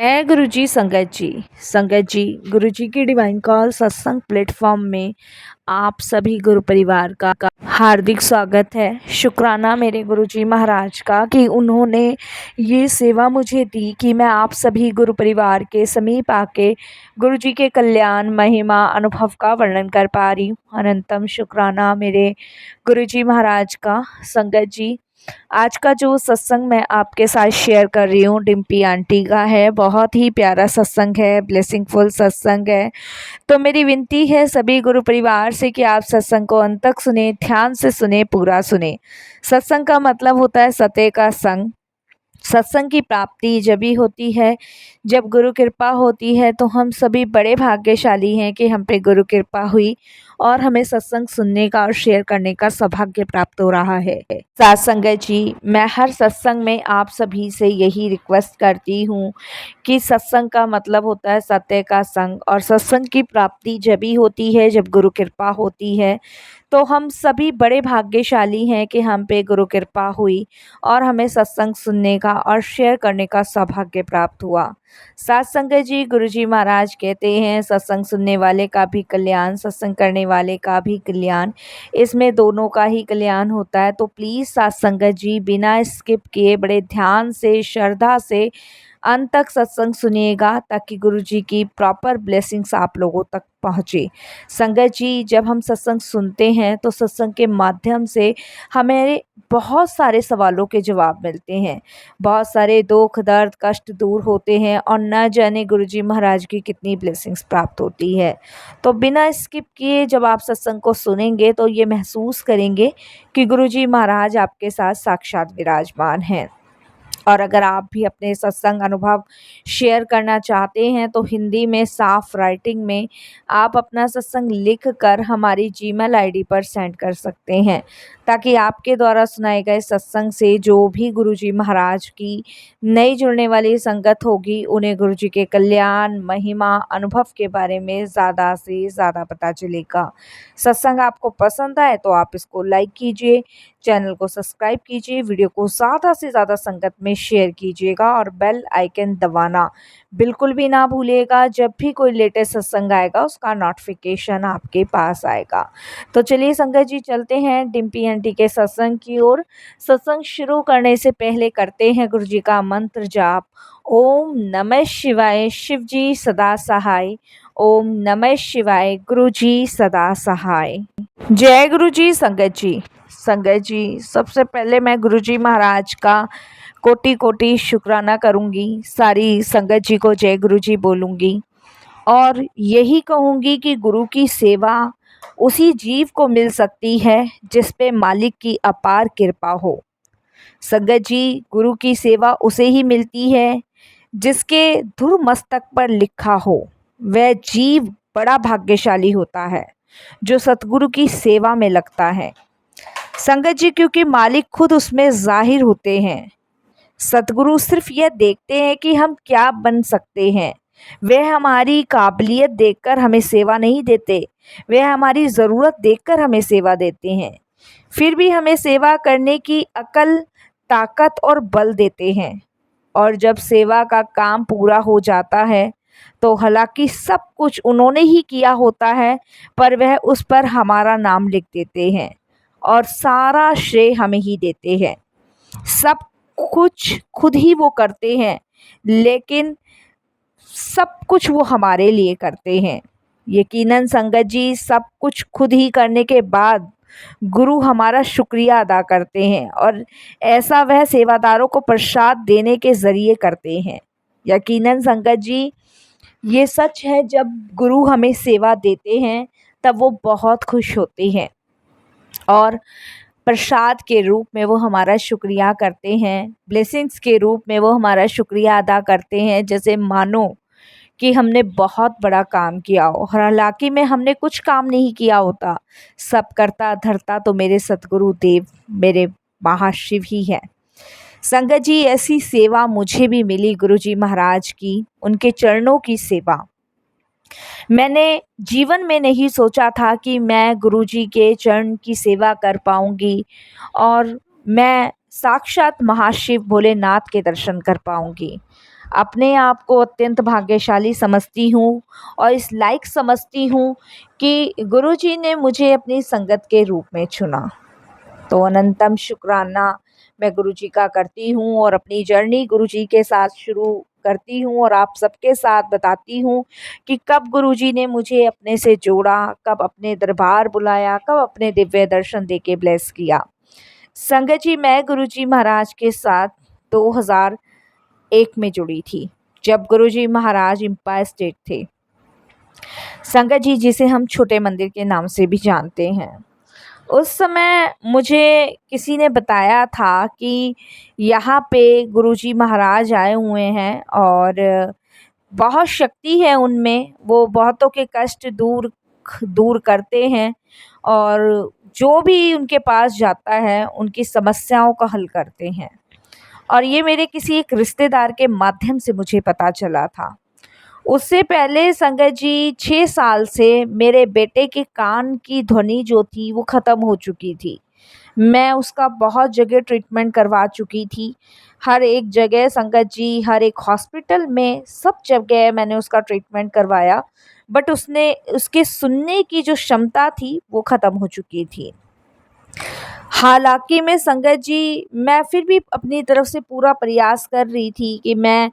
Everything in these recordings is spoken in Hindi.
है गुरुजी संगत जी गुरुजी की डिवाइन कॉल सत्संग प्लेटफॉर्म में आप सभी गुरु परिवार का हार्दिक स्वागत है। शुक्राना मेरे गुरुजी महाराज का कि उन्होंने ये सेवा मुझे दी कि मैं आप सभी गुरु परिवार के समीप आके गुरुजी के कल्याण महिमा अनुभव का वर्णन कर पा रही हूँ। अनंतम शुक्राना मेरे गुरुजी महाराज का। संगत जी, आज का जो सत्संग मैं आपके साथ शेयर कर रही हूँ डिम्पी आंटी का है। बहुत ही प्यारा सत्संग है, ब्लेसिंगफुल सत्संग है। तो मेरी विनती है सभी गुरु परिवार से कि आप सत्संग को अंत तक सुने, ध्यान से सुने, पूरा सुने। सत्संग का मतलब होता है सत्य का संग। सत्संग की प्राप्ति जब भी होती है जब गुरु कृपा होती है। तो हम सभी बड़े भाग्यशाली हैं कि हम पे गुरु कृपा हुई और हमें सत्संग सुनने का और शेयर करने का सौभाग्य प्राप्त हो रहा है। साथ संगत जी, मैं हर सत्संग में आप सभी से यही रिक्वेस्ट करती हूँ कि सत्संग का मतलब होता है सत्य का संग, और सत्संग की प्राप्ति जब भी होती है जब गुरु कृपा होती है। तो हम सभी बड़े भाग्यशाली हैं कि हम पे गुरु कृपा हुई और हमें सत्संग सुनने का और शेयर करने का सौभाग्य प्राप्त हुआ। साथ संगत जी, गुरुजी महाराज कहते हैं सत्संग सुनने वाले का भी कल्याण, सत्संग करने वाले का भी कल्याण, इसमें दोनों का ही कल्याण होता है। तो प्लीज़ साथ संगत जी, बिना स्किप किए बड़े ध्यान से, श्रद्धा से अंत तक सत्संग सुनिएगा ताकि गुरुजी की प्रॉपर ब्लेसिंग्स आप लोगों तक पहुँचे। संगत जी, जब हम सत्संग सुनते हैं तो सत्संग के माध्यम से हमें बहुत सारे सवालों के जवाब मिलते हैं, बहुत सारे दुख दर्द कष्ट दूर होते हैं और न जाने गुरुजी महाराज की कितनी ब्लेसिंग्स प्राप्त होती है। तो बिना स्किप किए जब आप सत्संग को सुनेंगे तो ये महसूस करेंगे कि गुरुजी महाराज आपके साथ साक्षात विराजमान हैं। और अगर आप भी अपने सत्संग अनुभव शेयर करना चाहते हैं तो हिंदी में साफ राइटिंग में आप अपना सत्संग लिख कर हमारी जीमेल आईडी पर सेंड कर सकते हैं, ताकि आपके द्वारा सुनाए गए सत्संग से जो भी गुरुजी महाराज की नई जुड़ने वाली संगत होगी उन्हें गुरुजी के कल्याण महिमा अनुभव के बारे में ज़्यादा से ज़्यादा पता चलेगा। सत्संग आपको पसंद आए तो आप इसको लाइक कीजिए, चैनल को सब्सक्राइब कीजिए, वीडियो को ज़्यादा से ज़्यादा संगत में शेयर कीजिएगा और बेल आइकन दबाना बिल्कुल भी ना भूलिएगा। जब भी कोई लेटेस्ट सत्संग आएगा उसका नोटिफिकेशन आपके पास आएगा। तो चलिए संगत जी, चलते हैं डिम्पी आंटी के सत्संग की ओर। सत्संग शुरू करने से पहले करते हैं गुरु जी का मंत्र जाप। ओम नमः शिवाय, शिव जी सदा सहाय। ओम नमः शिवाय, गुरु जी सदा सहाय। जय गुरु जी। संगत जी, सबसे पहले मैं गुरुजी महाराज का कोटि कोटि शुक्राना करूंगी, सारी संगत जी को जय गुरु जी बोलूंगी और यही कहूंगी कि गुरु की सेवा उसी जीव को मिल सकती है जिस पे मालिक की अपार कृपा हो। संगत जी, गुरु की सेवा उसे ही मिलती है जिसके धुर मस्तक पर लिखा हो। वह जीव बड़ा भाग्यशाली होता है जो सतगुरु की सेवा में लगता है। संगत जी, क्योंकि मालिक खुद उसमें जाहिर होते हैं। सतगुरु सिर्फ यह देखते हैं कि हम क्या बन सकते हैं। वे हमारी काबिलियत देखकर हमें सेवा नहीं देते, वे हमारी ज़रूरत देखकर हमें सेवा देते हैं। फिर भी हमें सेवा करने की अकल, ताकत और बल देते हैं। और जब सेवा का काम पूरा हो जाता है तो हालांकि सब कुछ उन्होंने ही किया होता है, पर वह उस पर हमारा नाम लिख देते हैं और सारा श्रेय हमें ही देते हैं। सब कुछ खुद ही वो करते हैं, लेकिन सब कुछ वो हमारे लिए करते हैं। यकीनन संगत जी, सब कुछ खुद ही करने के बाद गुरु हमारा शुक्रिया अदा करते हैं और ऐसा वह सेवादारों को प्रसाद देने के ज़रिए करते हैं। यकीनन संगत जी, ये सच है, जब गुरु हमें सेवा देते हैं तब वो बहुत खुश होते हैं और प्रसाद के रूप में वो हमारा शुक्रिया करते हैं, ब्लेसिंग्स के रूप में वो हमारा शुक्रिया अदा करते हैं, जैसे मानो कि हमने बहुत बड़ा काम किया हो। हालांकि में हमने कुछ काम नहीं किया होता, सब करता धरता तो मेरे सतगुरु देव, मेरे महाशिव ही है। संगत जी, ऐसी सेवा मुझे भी मिली गुरुजी महाराज की, उनके चरणों की सेवा। मैंने जीवन में नहीं सोचा था कि मैं गुरुजी के चरण की सेवा कर पाऊंगी और मैं साक्षात महाशिव भोलेनाथ के दर्शन कर पाऊंगी। अपने आप को अत्यंत भाग्यशाली समझती हूँ और इस लायक समझती हूँ कि गुरुजी ने मुझे अपनी संगत के रूप में चुना। तो अनंतम शुक्राना मैं गुरुजी का करती हूँ और अपनी जर्नी गुरुजी के साथ शुरू करती हूँ और आप सबके साथ बताती हूँ कि कब गुरुजी ने मुझे अपने से जोड़ा, कब अपने दरबार बुलाया, कब अपने दिव्य दर्शन देके ब्लेस किया। संगत जी, मैं गुरुजी महाराज के साथ 2001 में जुड़ी थी, जब गुरुजी महाराज इम्पायर स्टेट थे। संगत जी, जिसे हम छोटे मंदिर के नाम से भी जानते हैं, उस समय मुझे किसी ने बताया था कि यहाँ पे गुरुजी महाराज आए हुए हैं और बहुत शक्ति है उनमें, वो बहुतों के कष्ट दूर दूर करते हैं और जो भी उनके पास जाता है उनकी समस्याओं का हल करते हैं। और ये मेरे किसी एक रिश्तेदार के माध्यम से मुझे पता चला था। उससे पहले संगत जी 6 साल से मेरे बेटे के कान की ध्वनि जो थी वो ख़त्म हो चुकी थी। मैं उसका बहुत जगह ट्रीटमेंट करवा चुकी थी। हर एक जगह संगत जी, हर एक हॉस्पिटल में, सब जगह मैंने उसका ट्रीटमेंट करवाया, बट उसके सुनने की जो क्षमता थी वो ख़त्म हो चुकी थी। हालाँकि मैं संगत जी, मैं फिर भी अपनी तरफ से पूरा प्रयास कर रही थी कि मैं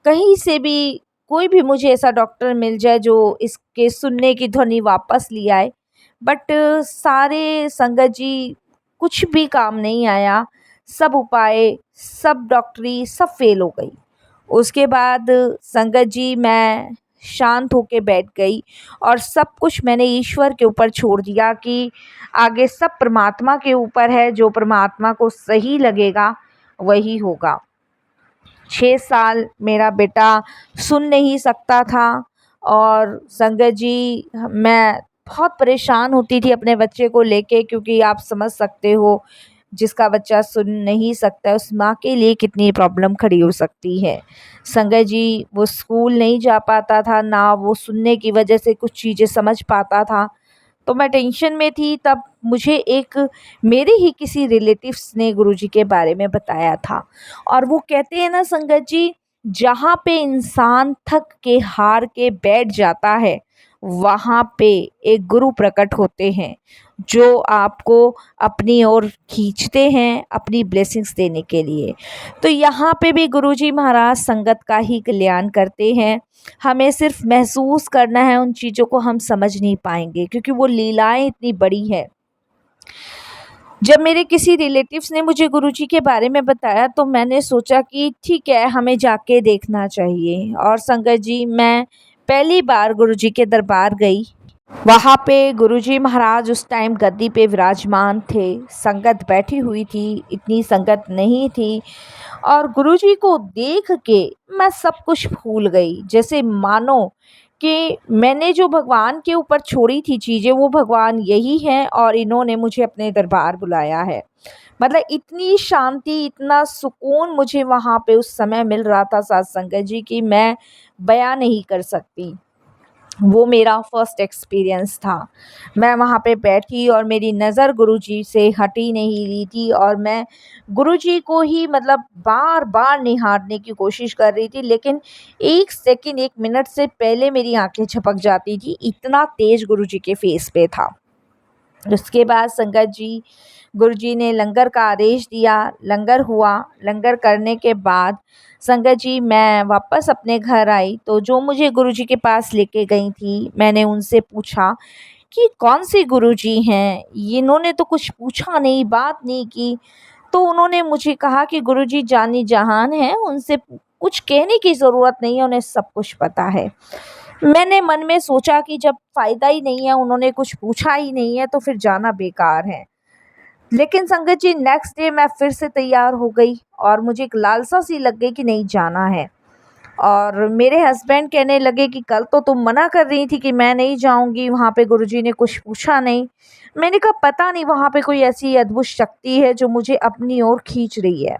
कहीं से भी कोई भी मुझे ऐसा डॉक्टर मिल जाए जो इसके सुनने की ध्वनि वापस ले आए। बट सारे संगत जी, कुछ भी काम नहीं आया। सब उपाय, सब डॉक्टरी सब फ़ेल हो गई। उसके बाद संगत जी, मैं शांत होके बैठ गई और सब कुछ मैंने ईश्वर के ऊपर छोड़ दिया कि आगे सब परमात्मा के ऊपर है, जो परमात्मा को सही लगेगा वही होगा। 6 साल मेरा बेटा सुन नहीं सकता था और संगत जी, मैं बहुत परेशान होती थी अपने बच्चे को लेके, क्योंकि आप समझ सकते हो जिसका बच्चा सुन नहीं सकता है उस माँ के लिए कितनी प्रॉब्लम खड़ी हो सकती है। संगत जी, वो स्कूल नहीं जा पाता था, ना वो सुनने की वजह से कुछ चीज़ें समझ पाता था। तो मैं टेंशन में थी, तब मुझे एक मेरे ही किसी रिलेटिव्स ने गुरुजी के बारे में बताया था और वो कहते हैं ना संगत जी, जहाँ पे इंसान थक के हार के बैठ जाता है वहाँ पे एक गुरु प्रकट होते हैं जो आपको अपनी ओर खींचते हैं अपनी ब्लेसिंग्स देने के लिए। तो यहाँ पे भी गुरुजी महाराज संगत का ही कल्याण करते हैं। हमें सिर्फ महसूस करना है, उन चीज़ों को हम समझ नहीं पाएंगे क्योंकि वो लीलाएं इतनी बड़ी है। जब मेरे किसी रिलेटिव्स ने मुझे गुरुजी के बारे में बताया तो मैंने सोचा कि ठीक है, हमें जाके देखना चाहिए। और संगत जी, मैं पहली बार गुरुजी के दरबार गई। वहाँ पे गुरुजी महाराज उस टाइम गद्दी पे विराजमान थे, संगत बैठी हुई थी, इतनी संगत नहीं थी और गुरुजी को देख के मैं सब कुछ भूल गई। जैसे मानो कि मैंने जो भगवान के ऊपर छोड़ी थी चीज़ें वो भगवान यही हैं और इन्होंने मुझे अपने दरबार बुलाया है। मतलब इतनी शांति, इतना सुकून मुझे वहाँ पे उस समय मिल रहा था साथ संगत जी कि मैं बयां नहीं कर सकती। वो मेरा फर्स्ट एक्सपीरियंस था। मैं वहाँ पे बैठी और मेरी नज़र गुरुजी से हट ही नहीं रही थी और मैं गुरुजी को ही मतलब बार-बार निहारने की कोशिश कर रही थी, लेकिन 1 सेकंड 1 मिनट से पहले मेरी आँखें झपक जाती थी, इतना तेज़ गुरुजी के फेस पे था। उसके बाद संगत जी, गुरुजी ने लंगर का आदेश दिया, लंगर हुआ। लंगर करने के बाद संगत जी, मैं वापस अपने घर आई तो जो मुझे गुरुजी के पास लेके गई थी, मैंने उनसे पूछा कि कौन सी गुरुजी हैं? इन्होंने तो कुछ पूछा नहीं, बात नहीं की। तो उन्होंने मुझे कहा कि गुरुजी जानी जहान हैं, उनसे कुछ कहने की ज़रूरत नहीं है, उन्हें सब कुछ पता है। मैंने मन में सोचा कि जब फ़ायदा ही नहीं है, उन्होंने कुछ पूछा ही नहीं है, तो फिर जाना बेकार है। लेकिन संगत जी, नेक्स्ट डे मैं फिर से तैयार हो गई और मुझे एक लालसा सी लग गई कि नहीं, जाना है। और मेरे हस्बैंड कहने लगे कि कल तो तुम मना कर रही थी कि मैं नहीं जाऊंगी, वहाँ पे गुरुजी ने कुछ पूछा नहीं। मैंने कहा पता नहीं, वहाँ पे कोई ऐसी अद्भुत शक्ति है जो मुझे अपनी ओर खींच रही है।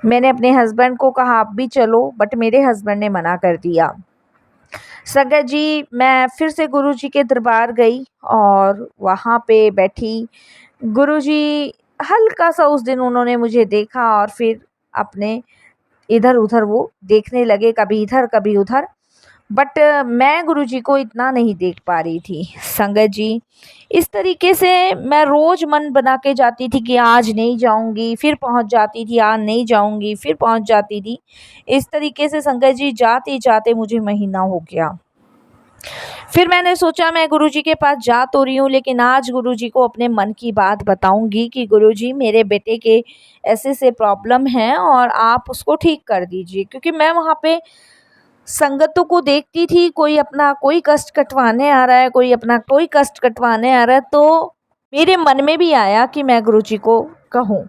मैंने अपने हस्बैंड को कहा आप भी चलो, बट मेरे हस्बैंड ने मना कर दिया। संगत जी, मैं फिर से गुरुजी के दरबार गई और वहाँ पे बैठी। गुरुजी हल्का सा उस दिन उन्होंने मुझे देखा और फिर अपने इधर उधर वो देखने लगे, कभी इधर कभी उधर। बट मैं गुरुजी को इतना नहीं देख पा रही थी। संगत जी, इस तरीके से मैं रोज मन बना के जाती थी कि आज नहीं जाऊंगी, फिर पहुंच जाती थी, आज नहीं जाऊंगी, फिर पहुंच जाती थी। इस तरीके से संगत जी जाते जाते मुझे महीना हो गया। फिर मैंने सोचा मैं गुरुजी के पास जा तो रही हूँ, लेकिन आज गुरुजी को अपने मन की बात बताऊंगी कि गुरुजी, मेरे बेटे के ऐसे ऐसे प्रॉब्लम है और आप उसको ठीक कर दीजिए। क्योंकि मैं वहाँ पे संगतों को देखती थी, कोई अपना कोई कष्ट कटवाने आ रहा है, कोई अपना कोई कष्ट कटवाने आ रहा है, तो मेरे मन में भी आया कि मैं गुरुजी को कहूँ।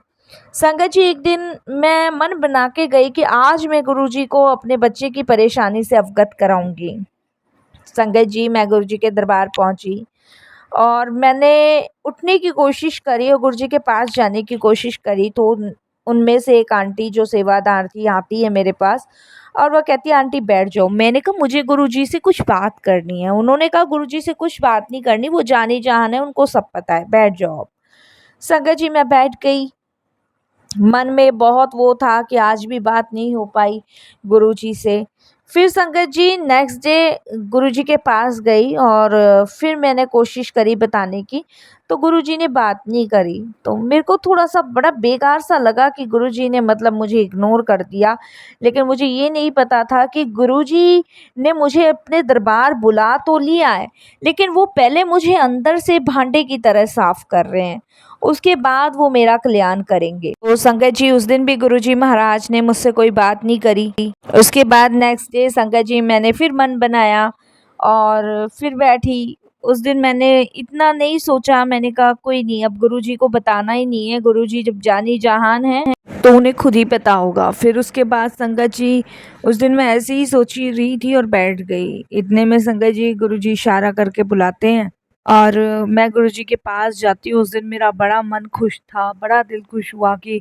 संगत जी, एक दिन मैं मन बना के गई कि आज मैं गुरुजी को अपने बच्चे की परेशानी से अवगत कराऊंगी। संगत जी, मैं गुरुजी के दरबार पहुंची और मैंने उठने की कोशिश करी और गुरुजी के पास जाने की कोशिश करी, तो उनमें से एक आंटी जो सेवादार थी आती है मेरे पास और वह कहती है, आंटी बैठ जाओ। मैंने कहा, मुझे गुरुजी से कुछ बात करनी है। उन्होंने कहा, गुरुजी से कुछ बात नहीं करनी, वो जानी जहान है, उनको सब पता है, बैठ जाओ। संगत जी, मैं बैठ गई। मन में बहुत वो था कि आज भी बात नहीं हो पाई गुरुजी से। फिर संगत जी नेक्स्ट डे गुरुजी के पास गई और फिर मैंने कोशिश करी बताने की, तो गुरुजी ने बात नहीं करी। तो मेरे को थोड़ा सा बड़ा बेकार सा लगा कि गुरुजी ने मतलब मुझे इग्नोर कर दिया। लेकिन मुझे ये नहीं पता था कि गुरुजी ने मुझे अपने दरबार बुला तो लिया है, लेकिन वो पहले मुझे अंदर से भांडे की तरह साफ कर रहे हैं, उसके बाद वो मेरा कल्याण करेंगे। तो संगत जी, उस दिन भी गुरुजी महाराज ने मुझसे कोई बात नहीं करी। उसके बाद नेक्स्ट डे संगत जी मैंने फिर मन बनाया और फिर बैठी। उस दिन मैंने इतना नहीं सोचा, मैंने कहा कोई नहीं, अब गुरुजी को बताना ही नहीं है, गुरुजी जब जानी जहान है तो उन्हें खुद ही पता होगा। फिर उसके बाद संगत जी उस दिन मैं ऐसे ही सोची रही थी और बैठ गई। इतने में संगत जी गुरुजी इशारा करके बुलाते हैं और मैं गुरुजी के पास जाती हूँ। उस दिन मेरा बड़ा मन खुश था, बड़ा दिल खुश हुआ कि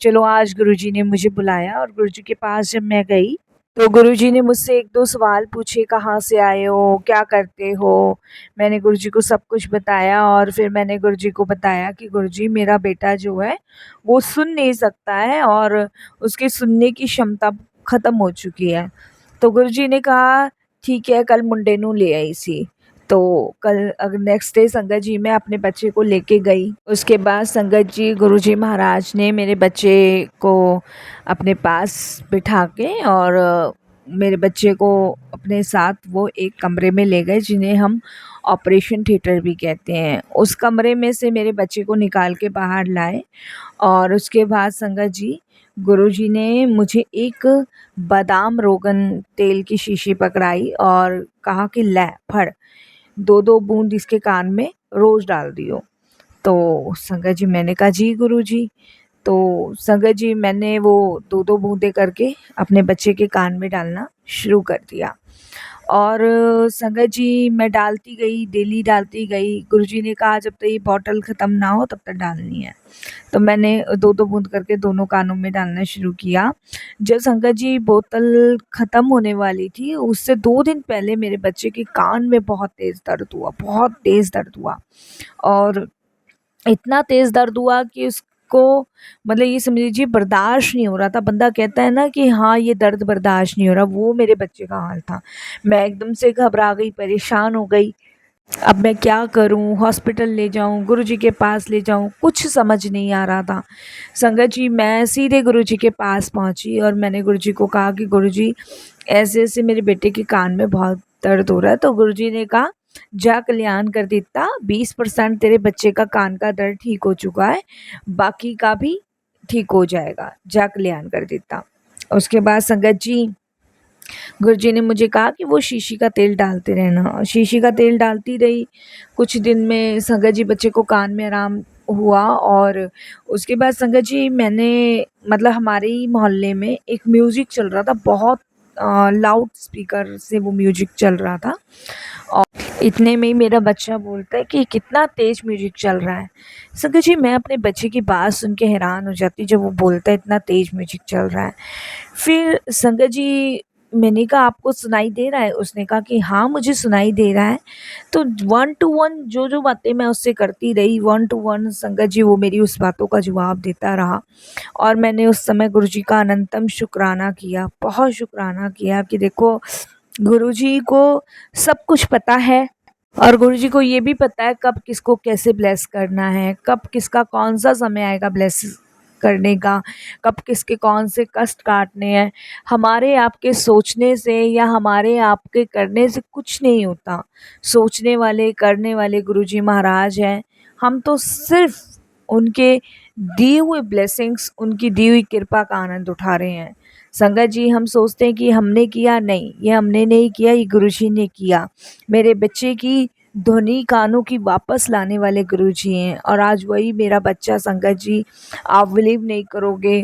चलो आज गुरुजी ने मुझे बुलाया। और गुरुजी के पास जब मैं गई तो गुरुजी ने मुझसे एक दो सवाल पूछे, कहाँ से आए हो, क्या करते हो। मैंने गुरुजी को सब कुछ बताया और फिर मैंने गुरुजी को बताया कि गुरुजी, मेरा बेटा जो है वो सुन नहीं सकता है और उसके सुनने की क्षमता ख़त्म हो चुकी है। तो गुरुजी ने कहा, ठीक है, कल मुंडे नू ले आई सी। तो कल नेक्स्ट डे संगत जी मैं अपने बच्चे को लेके गई। उसके बाद संगत जी गुरुजी महाराज ने मेरे बच्चे को अपने पास बिठा के और मेरे बच्चे को अपने साथ वो एक कमरे में ले गए, जिन्हें हम ऑपरेशन थिएटर भी कहते हैं। उस कमरे में से मेरे बच्चे को निकाल के बाहर लाए और उसके बाद संगत जी गुरुजी ने मुझे एक बादाम रोगन तेल की शीशी पकड़ाई और कहा कि ले फड़, 2-2 बूंद इसके कान में रोज़ डाल दियो। तो संगत जी मैंने कहा, जी गुरुजी। तो संगत जी मैंने वो 2-2 बूंदें करके अपने बच्चे के कान में डालना शुरू कर दिया और संगत जी मैं डालती गई, डेली डालती गई। गुरुजी ने कहा, जब तक ये बॉटल ख़त्म ना हो तब तक डालनी है। तो मैंने 2-2 बूंद करके दोनों कानों में डालना शुरू किया। जब संगत जी बोतल ख़त्म होने वाली थी, उससे 2 दिन पहले मेरे बच्चे के कान में बहुत तेज़ दर्द हुआ, बहुत तेज़ दर्द हुआ और इतना तेज़ दर्द हुआ कि उसको मतलब ये समझ लीजिए बर्दाश्त नहीं हो रहा था। बंदा कहता है ना कि हाँ, ये दर्द बर्दाश्त नहीं हो रहा, वो मेरे बच्चे का हाल था। मैं एकदम से घबरा गई, परेशान हो गई। अब मैं क्या करूं, हॉस्पिटल ले जाऊं, गुरुजी के पास ले जाऊं, कुछ समझ नहीं आ रहा था। संगत जी मैं सीधे गुरुजी के पास पहुंची और मैंने गुरुजी को कहा कि गुरुजी, ऐसे ऐसे मेरे बेटे के कान में बहुत दर्द हो रहा है। तो गुरुजी ने कहा, जा कल्याण कर दिता, 20% तेरे बच्चे का कान का दर्द ठीक हो चुका है, बाकी का भी ठीक हो जाएगा, जा कल्याण कर दिता। उसके बाद संगत जी गुरुजी ने मुझे कहा कि वो शीशी का तेल डालते रहना और शीशी का तेल डालती रही। कुछ दिन में संगत जी बच्चे को कान में आराम हुआ और उसके बाद संगत जी मैंने मतलब हमारे ही मोहल्ले में एक म्यूज़िक चल रहा था, बहुत लाउड स्पीकर से वो म्यूजिक चल रहा था और इतने में ही मेरा बच्चा बोलता है कि कितना तेज़ म्यूजिक चल रहा है। संगत जी मैं अपने बच्चे की बात सुन के हैरान हो जाती जब वो बोलता है इतना तेज़ म्यूजिक चल रहा है। फिर संगत जी मैंने कहा आपको सुनाई दे रहा है? उसने कहा कि हाँ मुझे सुनाई दे रहा है। तो 1 टू 1 जो बातें मैं उससे करती रही 1 टू 1 संगत जी वो मेरी उस बातों का जवाब देता रहा। और मैंने उस समय गुरुजी का अनंतम शुक्राना किया, बहुत शुक्राना किया कि देखो गुरुजी को सब कुछ पता है और गुरुजी को ये भी पता है कब किसको कैसे ब्लेस करना है, कब किसका कौन सा समय आएगा ब्लेस करने का, कब किसके कौन से कष्ट काटने हैं। हमारे आपके सोचने से या हमारे आपके करने से कुछ नहीं होता। सोचने वाले करने वाले गुरुजी महाराज हैं। हम तो सिर्फ उनके दिए हुए ब्लेसिंग्स, उनकी दी हुई कृपा का आनंद उठा रहे हैं। संगत जी हम सोचते हैं कि हमने किया, नहीं ये हमने नहीं किया, ये गुरुजी ने किया। मेरे बच्चे की ध्वनि कानों की वापस लाने वाले गुरुजी हैं और आज वही मेरा बच्चा संगत जी आप बिलीव नहीं करोगे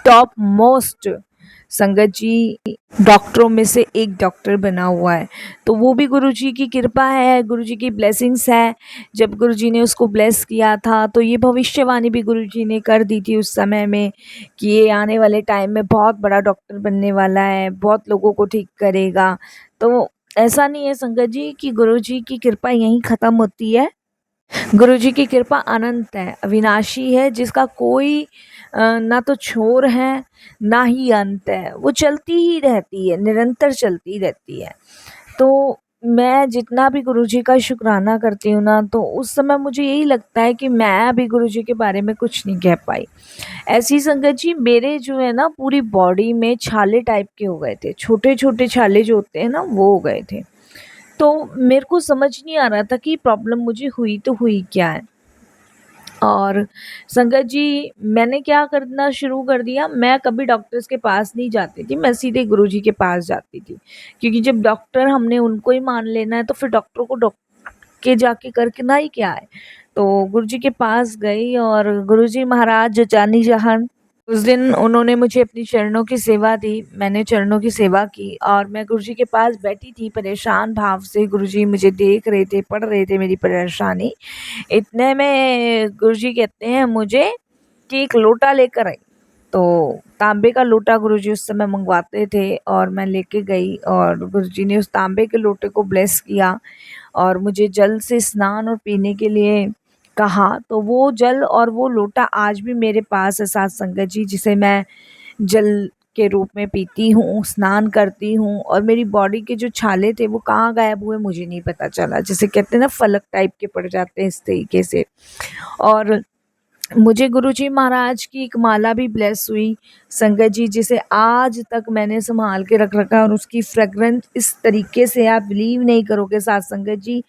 टॉप मोस्ट संगत जी डॉक्टरों में से एक डॉक्टर बना हुआ है। तो वो भी गुरुजी की कृपा है, गुरुजी की ब्लेसिंग्स है। जब गुरुजी ने उसको ब्लेस किया था तो ये भविष्यवाणी भी गुरुजी ने कर दी थी उस समय में कि ये आने वाले टाइम में बहुत बड़ा डॉक्टर बनने वाला है, बहुत लोगों को ठीक करेगा। तो ऐसा नहीं है संगत जी कि गुरुजी की कृपा यहीं ख़त्म होती है। गुरुजी की कृपा अनंत है, अविनाशी है, जिसका कोई ना तो छोर है ना ही अंत है। वो चलती ही रहती है, निरंतर चलती रहती है। तो मैं जितना भी गुरुजी का शुक्राना करती हूँ ना तो उस समय मुझे यही लगता है कि मैं अभी गुरुजी के बारे में कुछ नहीं कह पाई। ऐसी संगत जी मेरे जो है ना पूरी बॉडी में छाले टाइप के हो गए थे, छोटे छोटे छाले जो होते हैं ना वो हो गए थे। तो मेरे को समझ नहीं आ रहा था कि प्रॉब्लम मुझे हुई तो हुई क्या है। और संगत जी मैंने क्या करना शुरू कर दिया, मैं कभी डॉक्टर्स के पास नहीं जाती थी, मैं सीधे गुरुजी के पास जाती थी। क्योंकि जब डॉक्टर हमने उनको ही मान लेना है तो फिर डॉक्टरों को के जाके करके ना ही क्या है। तो गुरुजी के पास गई और गुरुजी महाराज जो जानी जहान, उस दिन उन्होंने मुझे अपनी चरणों की सेवा दी। मैंने चरणों की सेवा की और मैं गुरुजी के पास बैठी थी परेशान भाव से। गुरुजी मुझे देख रहे थे, पढ़ रहे थे मेरी परेशानी। इतने में गुरुजी कहते हैं मुझे कि एक लोटा लेकर आई। तो तांबे का लोटा गुरुजी उस समय मंगवाते थे और मैं लेके गई और गुरुजी ने उस तांबे के लोटे को ब्लेस किया और मुझे जल से स्नान और पीने के लिए कहा। तो वो जल और वो लोटा आज भी मेरे पास है साथ संगत जी, जिसे मैं जल के रूप में पीती हूँ, स्नान करती हूँ। और मेरी बॉडी के जो छाले थे वो कहाँ गायब हुए मुझे नहीं पता चला। जैसे कहते हैं ना फलक टाइप के पड़ जाते हैं, इस तरीके से। और मुझे गुरुजी महाराज की एक माला भी ब्लेस हुई संगत जी, जिसे आज तक मैंने संभाल के रख रखा है और उसकी फ्रेगरेंस इस तरीके से आप बिलीव नहीं करोगे साथ संगत जी,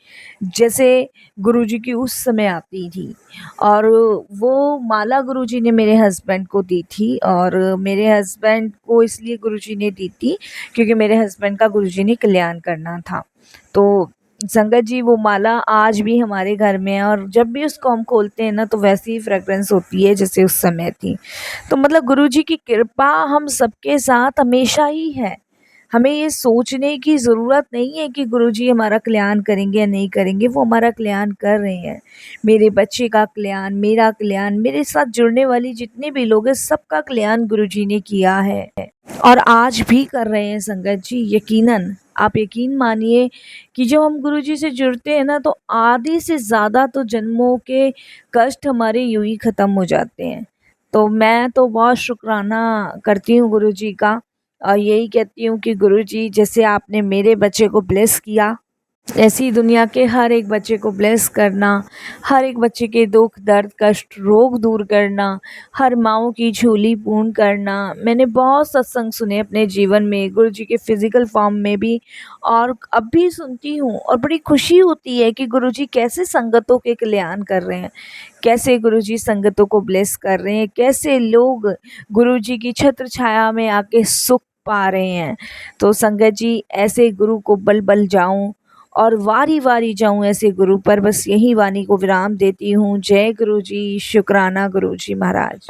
जैसे गुरुजी की उस समय आती थी। और वो माला गुरुजी ने मेरे हस्बैंड को दी थी और मेरे हस्बैंड को इसलिए गुरुजी ने दी थी क्योंकि मेरे हस्बैंड का गुरुजी ने कल्याण करना था। तो संगत जी वो माला आज भी हमारे घर में है और जब भी उसको हम खोलते हैं ना तो वैसी ही फ्रेगरेंस होती है जैसे उस समय थी। तो मतलब गुरुजी की कृपा हम सबके साथ हमेशा ही है। हमें ये सोचने की ज़रूरत नहीं है कि गुरुजी हमारा कल्याण करेंगे या नहीं करेंगे, वो हमारा कल्याण कर रहे हैं। मेरे बच्चे का कल्याण, मेरा कल्याण, मेरे साथ जुड़ने वाली जितने भी लोग हैं सबका कल्याण गुरुजी ने किया है और आज भी कर रहे हैं संगत जी। यकीनन आप यकीन मानिए कि जब हम गुरुजी से जुड़ते हैं ना तो आधे से ज़्यादा तो जन्मों के कष्ट हमारे यूं ही ख़त्म हो जाते हैं। तो मैं तो बहुत शुक्राना करती हूँ गुरुजी का और यही कहती हूँ कि गुरुजी जैसे आपने मेरे बच्चे को ब्लेस किया, ऐसी दुनिया के हर एक बच्चे को ब्लेस करना, हर एक बच्चे के दुख दर्द कष्ट रोग दूर करना, हर माँओं की झोली पूर्ण करना। मैंने बहुत सत्संग सुने अपने जीवन में गुरुजी के फिज़िकल फॉर्म में भी और अब भी सुनती हूँ और बड़ी खुशी होती है कि गुरुजी कैसे संगतों के कल्याण कर रहे हैं, कैसे गुरुजी संगतों को ब्लेस कर रहे हैं, कैसे लोग गुरुजी की छत्र छाया में आके सुख पा रहे हैं। तो संगत जी ऐसे गुरु को बल बल जाऊं और वारी वारी जाऊं ऐसे गुरु पर। बस यही वाणी को विराम देती हूँ। जय गुरु जी, शुक्राना गुरु जी महाराज।